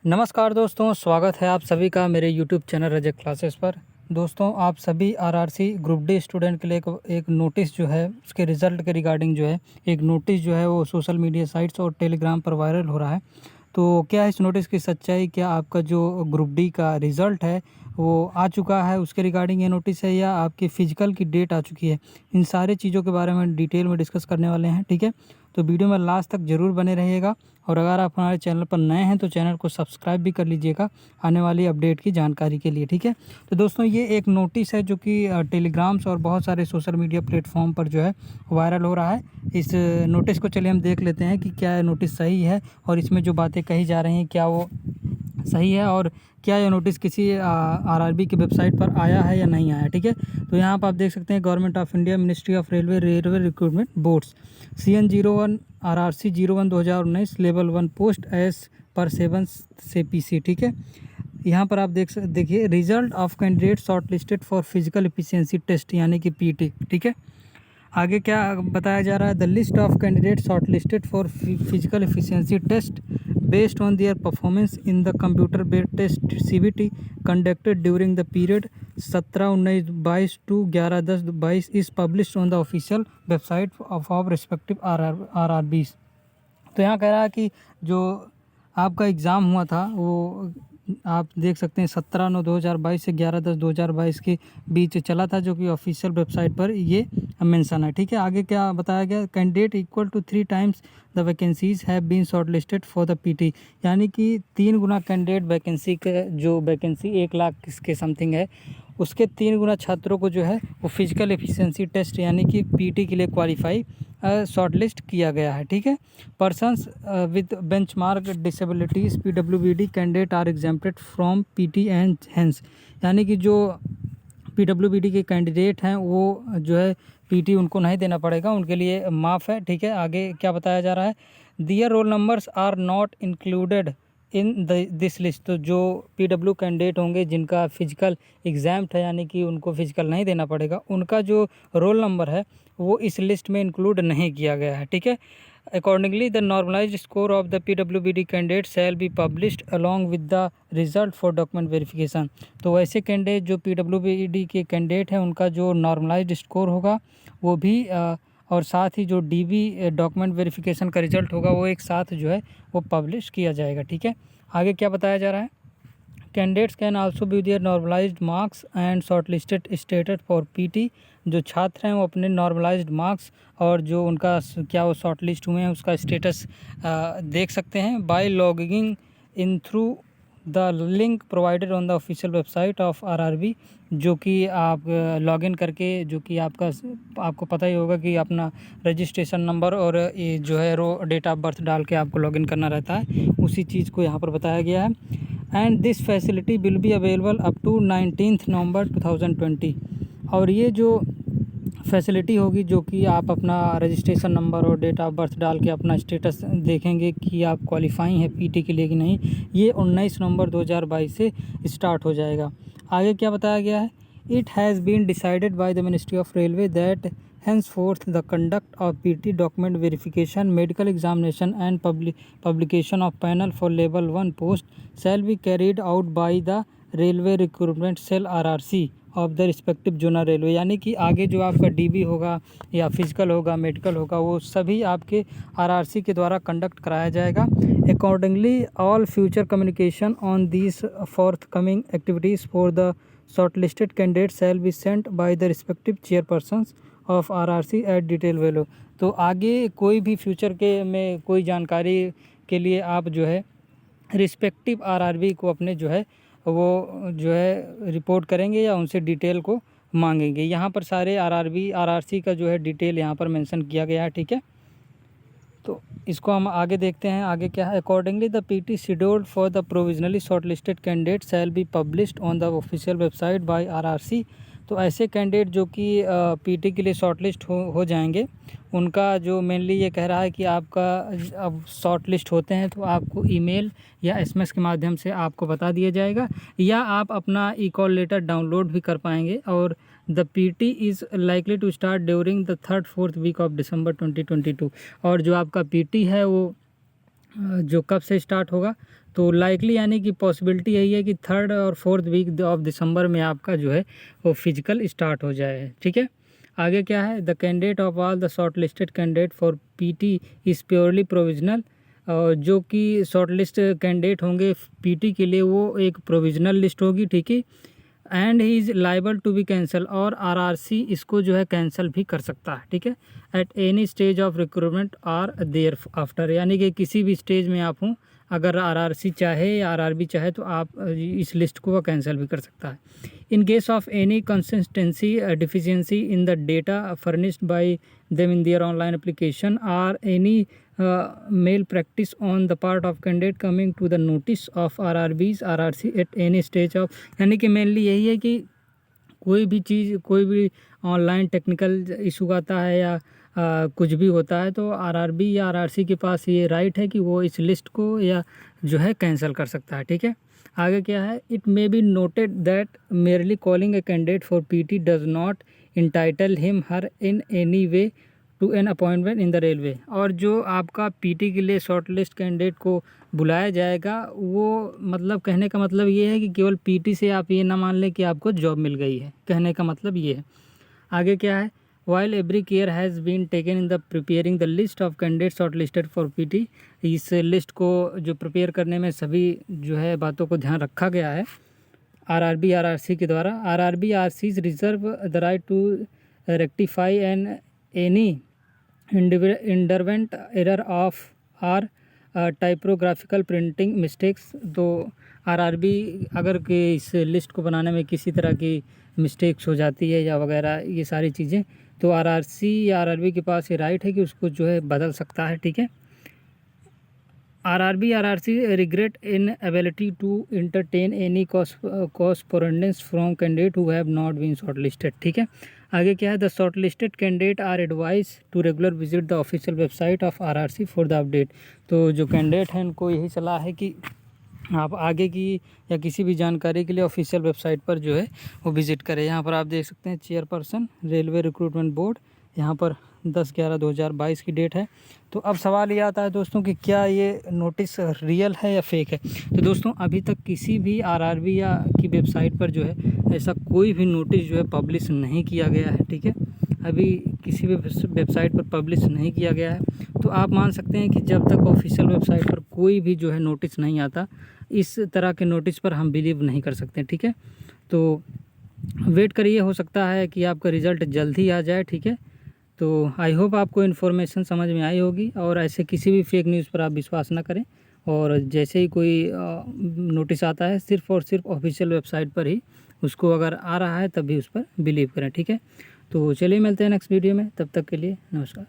नमस्कार दोस्तों, स्वागत है आप सभी का मेरे YouTube चैनल रजक क्लासेस पर। दोस्तों, आप सभी आरआरसी ग्रुप डी स्टूडेंट के लिए एक नोटिस जो है उसके रिज़ल्ट के रिगार्डिंग जो है एक नोटिस जो है वो सोशल मीडिया साइट्स और टेलीग्राम पर वायरल हो रहा है। तो क्या है इस नोटिस की सच्चाई, क्या आपका जो ग्रुप डी का रिज़ल्ट है वो आ चुका है उसके रिगार्डिंग ये नोटिस है, या आपकी फ़िज़िकल की डेट आ चुकी है? इन सारी चीज़ों के बारे में डिटेल में डिस्कस करने वाले हैं, ठीक है? तो वीडियो में लास्ट तक ज़रूर बने रहिएगा, और अगर आप हमारे चैनल पर नए हैं तो चैनल को सब्सक्राइब भी कर लीजिएगा आने वाली अपडेट की जानकारी के लिए, ठीक है? तो दोस्तों, ये एक नोटिस है जो कि टेलीग्राम्स और बहुत सारे सोशल मीडिया प्लेटफॉर्म पर जो है वायरल हो रहा है। इस नोटिस को चलिए हम देख लेते हैं कि क्या नोटिस सही है और इसमें जो बातें कही जा रही हैं क्या वो सही है, और क्या यह नोटिस किसी आरआरबी की वेबसाइट पर आया है या नहीं आया, ठीक है? तो यहाँ पर आप देख सकते हैं government of India, ministry of railway recruitment boards, CN01 RRC 01 2019 level 1 post S पर 7 से PC, ठीक है? यहाँ पर आप देखिए result of candidate shortlisted for physical efficiency test यानी कि PT, ठीक है? आगे क्या बताया जा रहा है? The list of candidate shortlisted for physical efficiency test based on their performance in the computer based test CBT conducted during the period 17-19-22 to 11-10-22 is published on the official website of respective RRBs। तो यहाँ कह रहा है कि जो आपका exam हुआ था वो आप देख सकते हैं 17/9/2022 से 11/10/2022 के बीच चला था, जो कि ऑफिशियल वेबसाइट पर ये मेंशन है, ठीक है? आगे क्या बताया गया? Candidate equal to 3 times the vacancies have been shortlisted for the PT, यानी कि 3 गुना कैंडिडेट वैकेंसी के जो वैकेंसी 1 लाख के समथिंग है उसके 3 गुना छात्रों को जो है वो फिजिकल एफिशिएंसी टेस्ट यानी कि PT के लिए क्वालिफाई शॉर्टलिस्ट किया गया है, ठीक है? Persons with benchmark disabilities PWBD candidate are exempted from PT and hence, यानी कि जो PWBD के कैंडिडेट हैं वो जो है PT उनको नहीं देना पड़ेगा, उनके लिए माफ़ है, ठीक है? आगे क्या बताया जा रहा है? Their roll numbers are not included in this list, तो जो PW कैंडिडेट होंगे जिनका फिजिकल एग्जाम है यानी कि उनको फिजिकल नहीं देना पड़ेगा, उनका जो रोल नंबर है वो इस लिस्ट में इंक्लूड नहीं किया गया है, ठीक है? Accordingly the normalised score of the PWBD candidate shall be published along with the result for document verification. तो वैसे कैंडिडेट जो PWBD के कैंडिडेट हैं उनका जो नॉर्मलाइज्ड स्कोर होगा वो भी और साथ ही जो DB डॉक्यूमेंट वेरिफिकेशन का रिजल्ट होगा वो एक साथ जो है वो पब्लिश किया जाएगा, ठीक है? आगे क्या बताया जा रहा है? Candidates can also view their normalised marks and shortlisted status for PT। जो छात्र हैं वो अपने नॉर्मलाइज्ड मार्क्स और जो उनका क्या वो शॉर्ट लिस्ट हुए हैं उसका स्टेटस देख सकते हैं by logging in through the link provided on the official website of RRB, जो कि आप लॉगिन करके, जो कि आपको पता ही होगा कि अपना रजिस्ट्रेशन नंबर और ये जो है डेट ऑफ बर्थ डाल के आपको लॉगिन करना रहता है, उसी चीज़ को यहाँ पर बताया गया है। And this facility will be available up to 19 November 2020, और ये जो फैसिलिटी होगी जो कि आप अपना रजिस्ट्रेशन नंबर और डेट ऑफ बर्थ डाल के अपना स्टेटस देखेंगे कि आप क्वालिफाई हैं PT के लिए कि नहीं, ये 19 नवंबर 2022 से स्टार्ट हो जाएगा। आगे क्या बताया गया है? It has been decided by the ministry of railway that henceforth the conduct of PT document verification, medical examination and publication of panel for level 1 post shall be carried out by the railway recruitment cell RRC of the respective zonal railway, यानी कि आगे जो आपका DB होगा या physical होगा, medical होगा, वो सभी आपके RRC के द्वारा कंडक्ट कराया जाएगा। Accordingly all future communication on these forthcoming activities for the shortlisted candidate shall be sent by the respective chairpersons of RRC at detail value. तो आगे कोई भी फ्यूचर के में कोई जानकारी के लिए आप जो है रिस्पेक्टिव RRB को अपने जो है वो जो है रिपोर्ट करेंगे या उनसे डिटेल को मांगेंगे। यहाँ पर सारे RRC का जो है डिटेल यहाँ पर मेंशन किया गया है, ठीक है? तो इसको हम आगे देखते हैं। आगे क्या है? Accordingly the PT scheduled for the provisionally short listed candidate shall be published on the official website bye RRC। तो ऐसे कैंडिडेट जो कि PT के लिए शॉर्ट लिस्ट हो जाएंगे, उनका जो मेनली ये कह रहा है कि आपका अब शॉर्ट लिस्ट होते हैं तो आपको ईमेल या SMS के माध्यम से आपको बता दिया जाएगा, या आप अपना E-कॉल लेटर डाउनलोड भी कर पाएंगे। और the PT is likely to start during the 3rd-4th week of December 2022। और जो आपका PT है वो जो कब से स्टार्ट होगा, तो लाइकली यानी कि पॉसिबिलिटी यही है कि 3rd और 4th वीक ऑफ दिसंबर में आपका जो है वो फिजिकल स्टार्ट हो जाए। ठीक है, आगे क्या है, the candidate of all the shortlisted candidate for PT is purely provisional. जो कि शॉर्ट लिस्ट कैंडिडेट होंगे पीटी के लिए वो एक प्रोविजनल लिस्ट होगी। ठीक है, and he is liable to be cancel, और आरआरसी इसको जो है कैंसिल भी कर सकता है। ठीक है, at any stage of recruitment or thereafter, यानी कि किसी भी स्टेज में आप हों, अगर आरआरसी चाहे या आरआरबी चाहे तो आप इस लिस्ट को कैंसिल भी कर सकता है। In case of any consistency deficiency in the data furnished by them in their online application or any malpractice on the part of candidate coming to the notice of RRBs RRC at any stage of, यानी कि mainly यही है कि कोई भी चीज़, कोई भी online technical issue आता है या कुछ भी होता है तो आरआरबी या आरआरसी के पास ये राइट है कि वो इस लिस्ट को या जो है कैंसिल कर सकता है। ठीक है, आगे क्या है, it may be noted that merely calling a candidate for PT does not entitle him her in any way to an appointment in the railway, और जो आपका पीटी के लिए शॉर्ट लिस्ट कैंडिडेट को बुलाया जाएगा वो मतलब कहने का मतलब ये है कि केवल पीटी से आप ये ना मान लें कि आपको जॉब मिल गई है, कहने का मतलब ये है। आगे क्या है, while every care has been taken in the preparing the list of candidate shortlisted for PT, इस लिस्ट को जो प्रिपेयर करने में सभी जो है बातों को ध्यान रखा गया है आरआरबी आरआरसी के द्वारा। RRB RRCs reserve the right to rectify an any inadvertent error of or typographical printing mistakes, तो आरआरबी अगर के इस लिस्ट को बनाने में किसी तरह की मिस्टेक्स हो जाती है या वगैरह ये सारी चीज़ें, तो आरआरसी या आरआरबी के पास ये राइट है कि उसको जो है बदल सकता है। ठीक है, RRB RRC regret inability to entertain any correspondence from candidate who have not been shortlisted. ठीक है, आगे क्या है, the shortlisted candidate are advise to regular visit the official website of RRC for the update, तो जो candidate हैं उनको यही सलाह है कि आप आगे की या किसी भी जानकारी के लिए ऑफिशियल वेबसाइट पर जो है वो विज़िट करें। यहाँ पर आप देख सकते हैं चेयरपर्सन रेलवे रिक्रूटमेंट बोर्ड, यहाँ पर 10/11/2022 की डेट है। तो अब सवाल ये आता है दोस्तों कि क्या ये नोटिस रियल है या फेक है। तो दोस्तों अभी तक किसी भी आरआरबी या की वेबसाइट पर जो है ऐसा कोई भी नोटिस जो है पब्लिश नहीं किया गया है। ठीक है, अभी किसी भी वेबसाइट पर पब्लिश नहीं किया गया है, तो आप मान सकते हैं कि जब तक ऑफिशियल वेबसाइट पर कोई भी जो है नोटिस नहीं आता, इस तरह के नोटिस पर हम बिलीव नहीं कर सकते। ठीक है, तो वेट करिए, हो सकता है कि आपका रिज़ल्ट जल्द ही आ जाए। ठीक है, तो आई होप आपको इन्फॉर्मेशन समझ में आई होगी, और ऐसे किसी भी फेक न्यूज़ पर आप विश्वास ना करें, और जैसे ही कोई नोटिस आता है सिर्फ़ और सिर्फ ऑफिशियल वेबसाइट पर ही उसको अगर आ रहा है तभी उस पर बिलीव करें। ठीक है, तो चलिए मिलते हैं नेक्स्ट वीडियो में, तब तक के लिए नमस्कार।